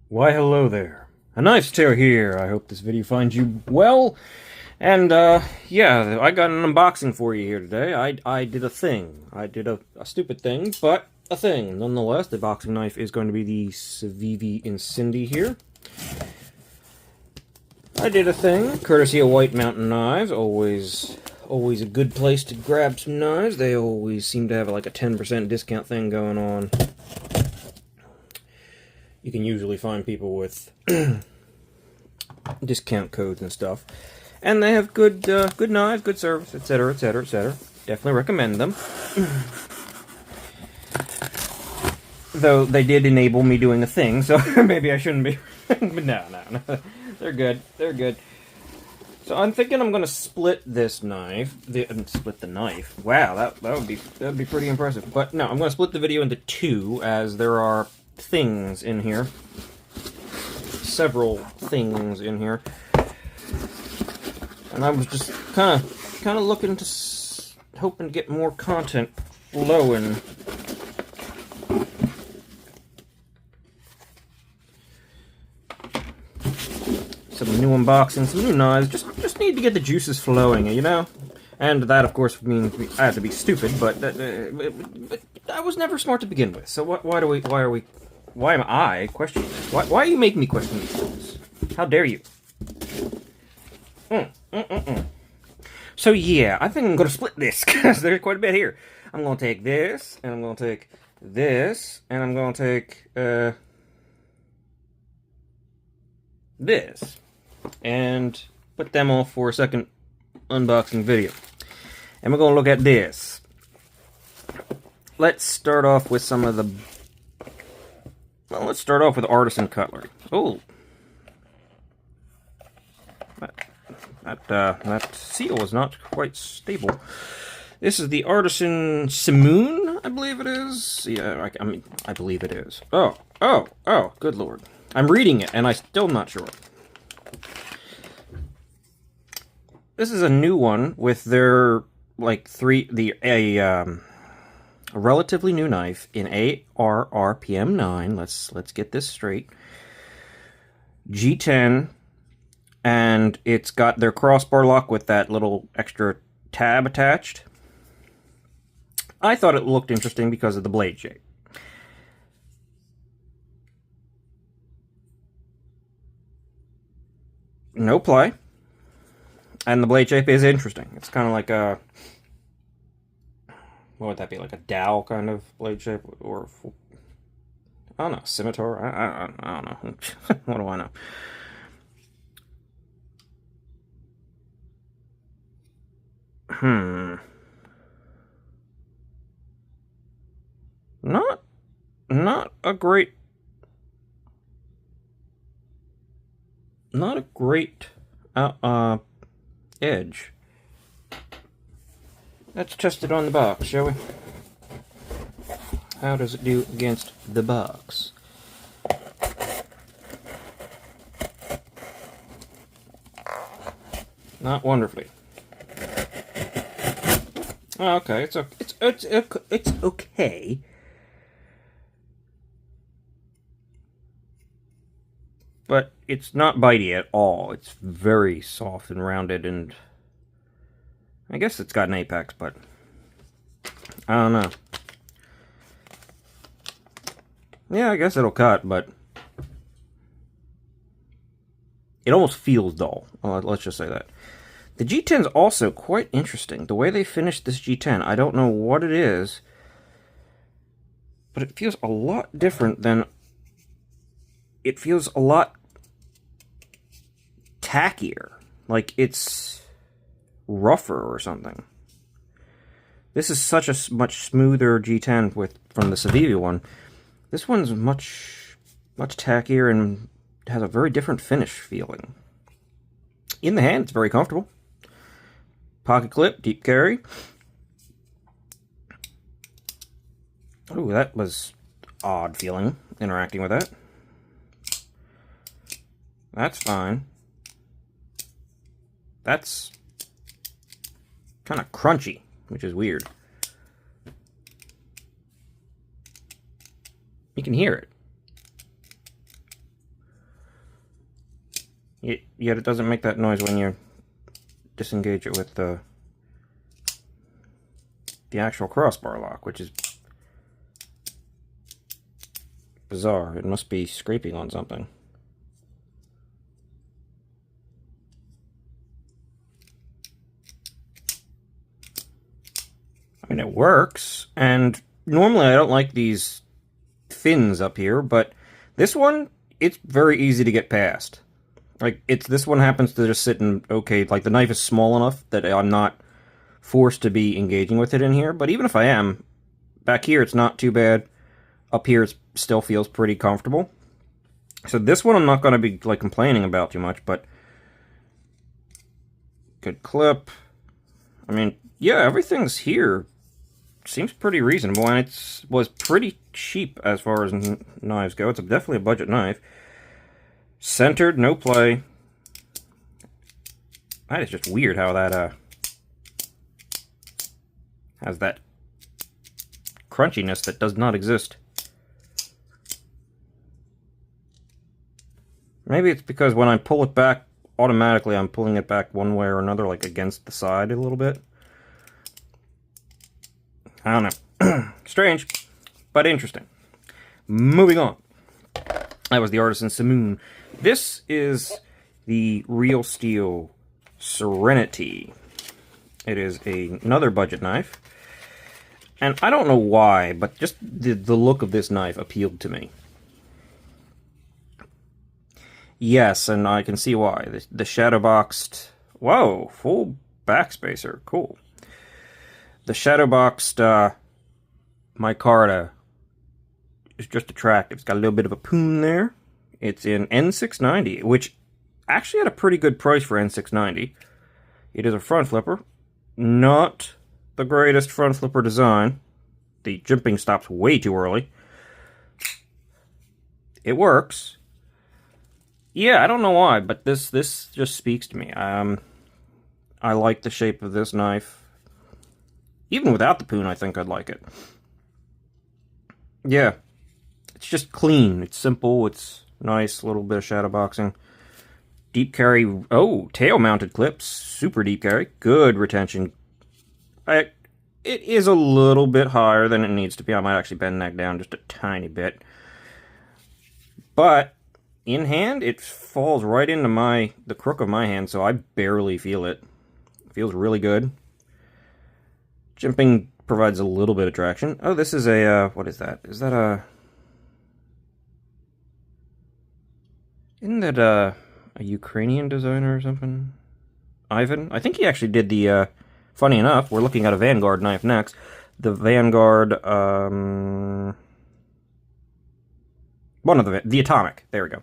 Why, hello there. A Knife's Tale here. I hope this video finds you well. And, yeah, I got an unboxing for you here today. I did a thing. I did a stupid thing, but a thing. Nonetheless, the boxing knife is going to be the Civivi Incendi here. I did a thing, courtesy of White Mountain Knives. Always a good place to grab some knives. They always seem to have like a 10% discount thing going on. You can usually find people with discount codes and stuff. And they have good good knives, good service, etc., etc., etc. Definitely recommend them. Though they did enable me doing a thing, so maybe I shouldn't be. But no. They're good. They're good. So I'm thinking I'm going to split this knife. Split the knife. Wow, that'd be pretty impressive. But no, I'm going to split the video into two, as there are things in here. Several things in here. And I was just kind of looking to, hoping to get more content flowing. Some new unboxings, some new knives. Just need to get the juices flowing, you know. And that, of course, means I have to be stupid. But I was never smart to begin with. So why am I questioning this? Why are you making me question these things? How dare you? So yeah, I think I'm going to split this, because there's quite a bit here. I'm going to take this, and I'm going to take this, and I'm going to take this, and put them all for a second unboxing video. And we're going to look at this. Let's start off with some of the... Well, let's start off with artisan cutlery. Oh. That seal is not quite stable. This is the Artisan Simoon, I believe it is. Yeah, I believe it is. Oh, good lord. I'm reading it, and I'm still not sure. This is a new one with their, like, a relatively new knife in ARRPM 9. Let's get this straight. G10. And it's got their crossbar lock with that little extra tab attached. I thought it looked interesting because of the blade shape. No play. And the blade shape is interesting. It's kind of like a... What would that be? Like a dowel kind of blade shape? Or... I don't know. Scimitar? I don't know. What do I know? Not a great edge. Let's test it on the box, shall we? How does it do against the box? Not wonderfully. Oh, okay, it's okay. But it's not bitey at all. It's very soft and rounded, and I guess it's got an apex, but I don't know. Yeah, I guess it'll cut, but it almost feels dull. Let's just say that. The G10 is also quite interesting. The way they finished this G10, I don't know what it is, but it feels a lot different than... It feels a lot tackier. Like it's rougher or something. This is such a much smoother G10 from the Civivi one. This one's much tackier and has a very different finish feeling. In the hand, it's very comfortable. Pocket clip, deep carry. Ooh, that was odd feeling, interacting with that. That's fine. That's kind of crunchy, which is weird. You can hear it. Yet it doesn't make that noise when you disengage it with the actual crossbar lock, which is bizarre. It must be scraping on something. I mean, it works, and normally I don't like these fins up here, but this one, it's very easy to get past. Like, this one happens to just sit in, okay, like the knife is small enough that I'm not forced to be engaging with it in here, but even if I am, back here it's not too bad. Up here it still feels pretty comfortable. So this one I'm not going to be, like, complaining about too much, but good clip. I mean, yeah, everything's here seems pretty reasonable, and it was pretty cheap as far as knives go. It's definitely a budget knife. Centered, no play. That is just weird how that has that crunchiness that does not exist. Maybe it's because when I pull it back, automatically I'm pulling it back one way or another, like against the side a little bit. I don't know. Strange, but interesting. Moving on. That was the Artisan Simoon. This is the Real Steel Serenity. It is another budget knife. And I don't know why, but just the look of this knife appealed to me. Yes, and I can see why. The shadow boxed... Whoa, full backspacer. Cool. The shadow boxed micarta is just attractive. It's got a little bit of a poon there. It's in N690, which actually had a pretty good price for N690. It is a front flipper. Not the greatest front flipper design. The jimping stops way too early. It works. Yeah, I don't know why, but this just speaks to me. I like the shape of this knife. Even without the poon, I think I'd like it. Yeah. It's just clean. It's simple. It's nice. A little bit of shadow boxing. Deep carry. Oh, tail-mounted clips. Super deep carry. Good retention. It is a little bit higher than it needs to be. I might actually bend that down just a tiny bit. But in hand, it falls right into the crook of my hand, so I barely feel it. It feels really good. Jimping provides a little bit of traction. Oh, this is a, what is that? Is that a... Isn't that a Ukrainian designer or something? Ivan? I think he actually did the, funny enough, we're looking at a Vanguard knife next. The Vanguard, one of the Atomic. There we go.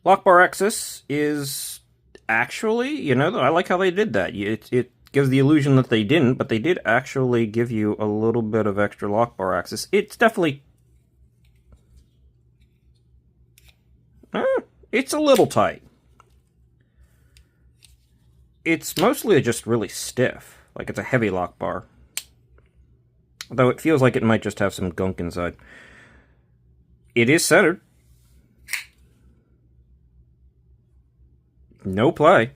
Lockbar Axis is actually, you know, I like how they did that. It gives the illusion that they didn't, but they did actually give you a little bit of extra lockbar axis. It's definitely... it's a little tight. It's mostly just really stiff. Like it's a heavy lockbar. Although it feels like it might just have some gunk inside. It is centered. No play.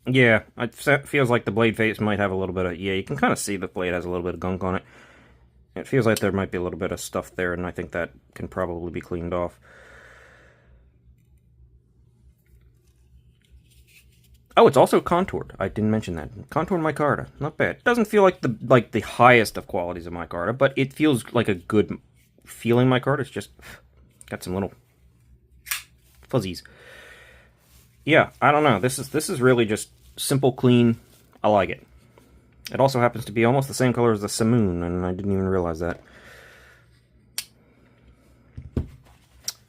Yeah, it feels like the blade face might have a little bit of... Yeah, you can kind of see the blade has a little bit of gunk on it. It feels like there might be a little bit of stuff there, and I think that can probably be cleaned off. Oh, it's also contoured. I didn't mention that. Contoured micarta. Not bad. It doesn't feel like the highest of qualities of micarta, but it feels like a good feeling micarta. It's just got some little fuzzies. Yeah, I don't know. This is really just simple, clean. I like it. It also happens to be almost the same color as the Simoon, and I didn't even realize that.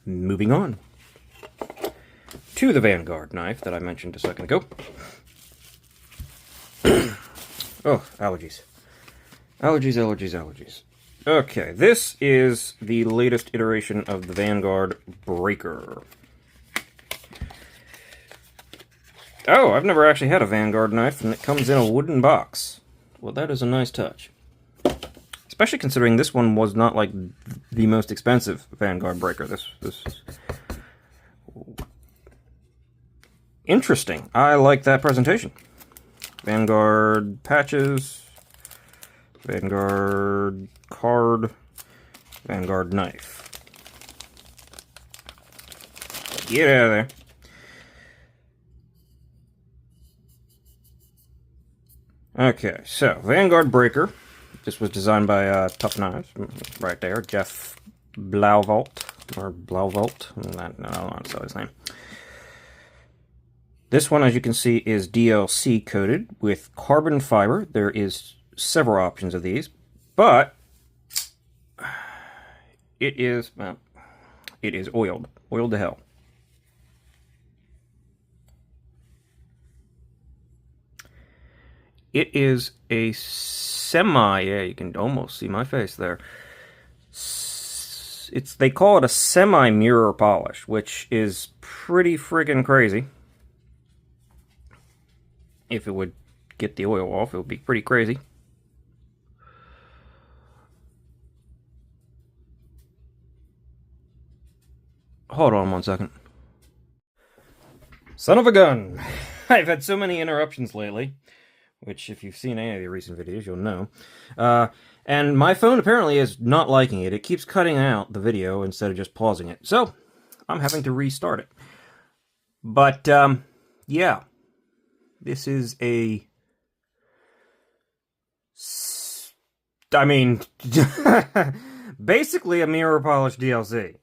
Moving on to the Vanguard knife that I mentioned a second ago. Oh, allergies. Allergies, allergies, allergies. Okay, this is the latest iteration of the Vanguard Breaker. Oh, I've never actually had a Vanguard knife, and it comes in a wooden box. Well, that is a nice touch. Especially considering this one was not, like, the most expensive Vanguard breaker. This is interesting. I like that presentation. Vanguard patches, Vanguard card, Vanguard knife. Get out of there. Okay, so Vanguard breaker. This was designed by Tough Knives, right there, Jeff Blauvelt, or Blauvelt, I don't know how to say his name. This one, as you can see, is DLC coated with carbon fiber. There is several options of these, but it is, well, it is oiled to hell. It is a semi, yeah, you can almost see my face there. They call it a semi-mirror polish, which is pretty friggin' crazy. If it would get the oil off, it would be pretty crazy. Hold on one second. Son of a gun! I've had so many interruptions lately, which if you've seen any of the recent videos, you'll know. And my phone apparently is not liking it. It keeps cutting out the video instead of just pausing it. So, I'm having to restart it. But, yeah. This is a... I mean, basically a mirror polish DLC.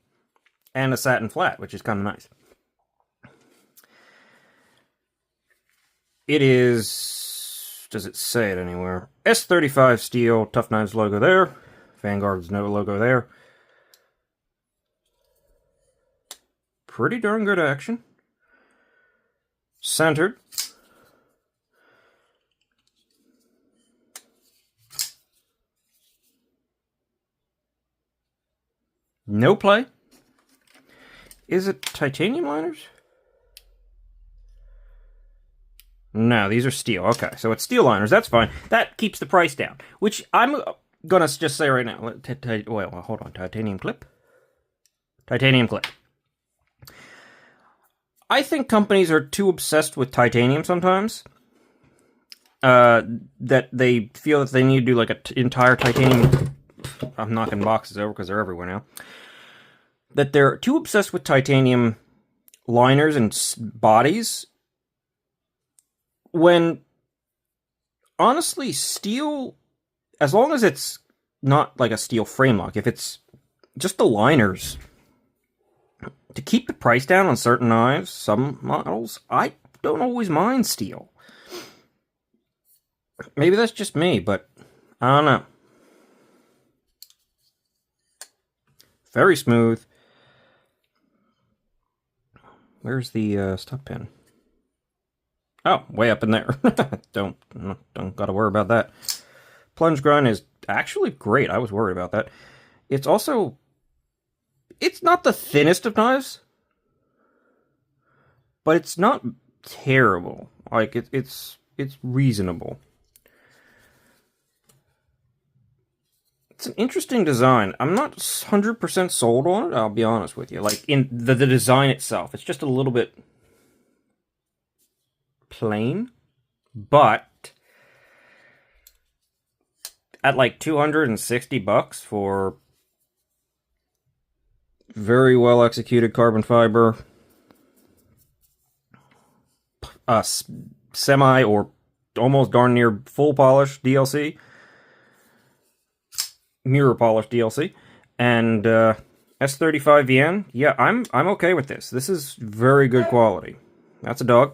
And a satin flat, which is kind of nice. It is... Does it say it anywhere? S35 steel, Tough Knives logo there. Vanguard's no logo there. Pretty darn good action. Centered. No play. Is it titanium liners? No, these are steel. Okay, so it's steel liners. That's fine. That keeps the price down. Which I'm gonna just say right now. Well, hold on. Titanium clip. Titanium clip. I think companies are too obsessed with titanium sometimes. That they feel that they need to do like an entire titanium... I'm knocking boxes over because they're everywhere now. That they're too obsessed with titanium liners and bodies, when honestly steel, as long as it's not like a steel frame lock, if it's just the liners, to keep the price down on certain knives, some models, I don't always mind steel. Maybe that's just me, but I don't know. Very smooth. Where's the stop pin? Oh, way up in there. Don't gotta worry about that. Plunge grind is actually great. I was worried about that. It's also... It's not the thinnest of knives, but it's not terrible. Like, it's reasonable. It's an interesting design. I'm not 100% sold on it, I'll be honest with you. Like, in the design itself, it's just a little bit plain. But at like $260 for very well executed carbon fiber, semi or almost darn near full polish DLC, mirror polish DLC, and S35 VN, yeah, I'm okay with this. This is very good quality. That's a dog.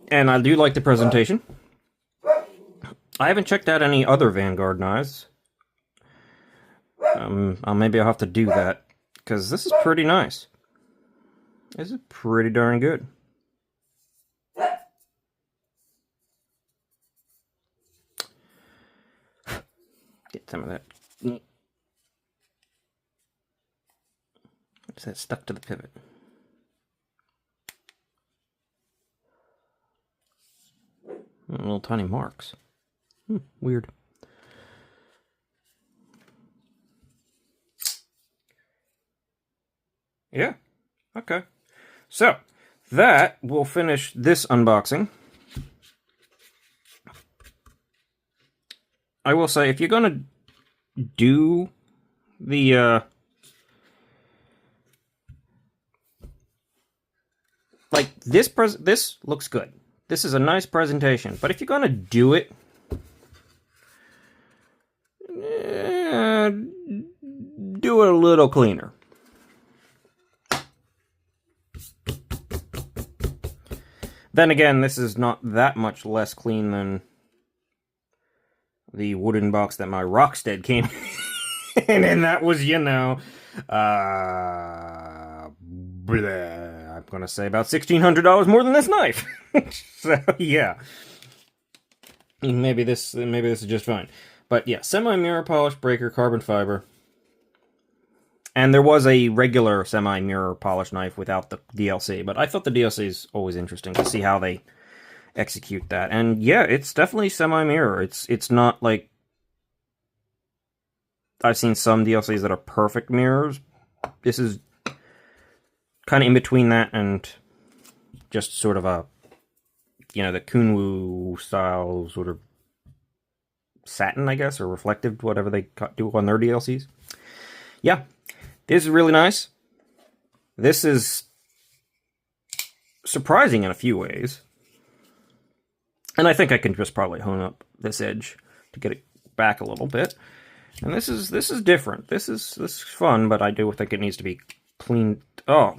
And I do like the presentation. I haven't checked out any other Vanguard knives. Maybe I'll have to do that, because this is pretty nice. This is pretty darn good. Get some of that. What's that stuck to the pivot? Little tiny marks. Weird. Yeah. Okay. So, that will finish this unboxing. I will say, if you're gonna do the, like, this looks good. This is a nice presentation, but if you're gonna do it, do it a little cleaner. Then again, this is not that much less clean than the wooden box that my Rockstead came in, and that was, I'm gonna say about $1,600 more than this knife. So yeah, maybe this is just fine. But yeah, semi-mirror polished breaker, carbon fiber. And there was a regular semi-mirror polished knife without the DLC, but I thought the DLC is always interesting to see how they execute that. And yeah, it's definitely semi-mirror. It's not like I've seen some DLCs that are perfect mirrors. This is kind of in between that and just sort of a, the Kunwu style sort of satin, I guess, or reflective, whatever they do on their DLCs. Yeah. This is really nice. This is surprising in a few ways. And I think I can just probably hone up this edge to get it back a little bit. And this is different. This is fun, but I do think it needs to be cleaned. Oh,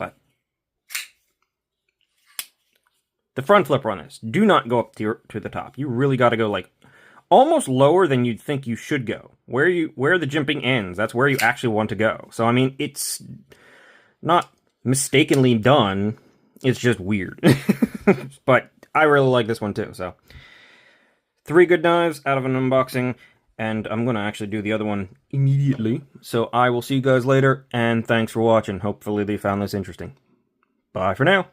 the front flipper on this. Do not go up to the top. You really got to go like almost lower than you'd think you should go. Where the jimping ends, that's where you actually want to go. So, I mean, it's not mistakenly done. It's just weird. But I really like this one too, so. 3 good knives out of an unboxing, and I'm going to actually do the other one immediately. So I will see you guys later, and thanks for watching. Hopefully you found this interesting. Bye for now.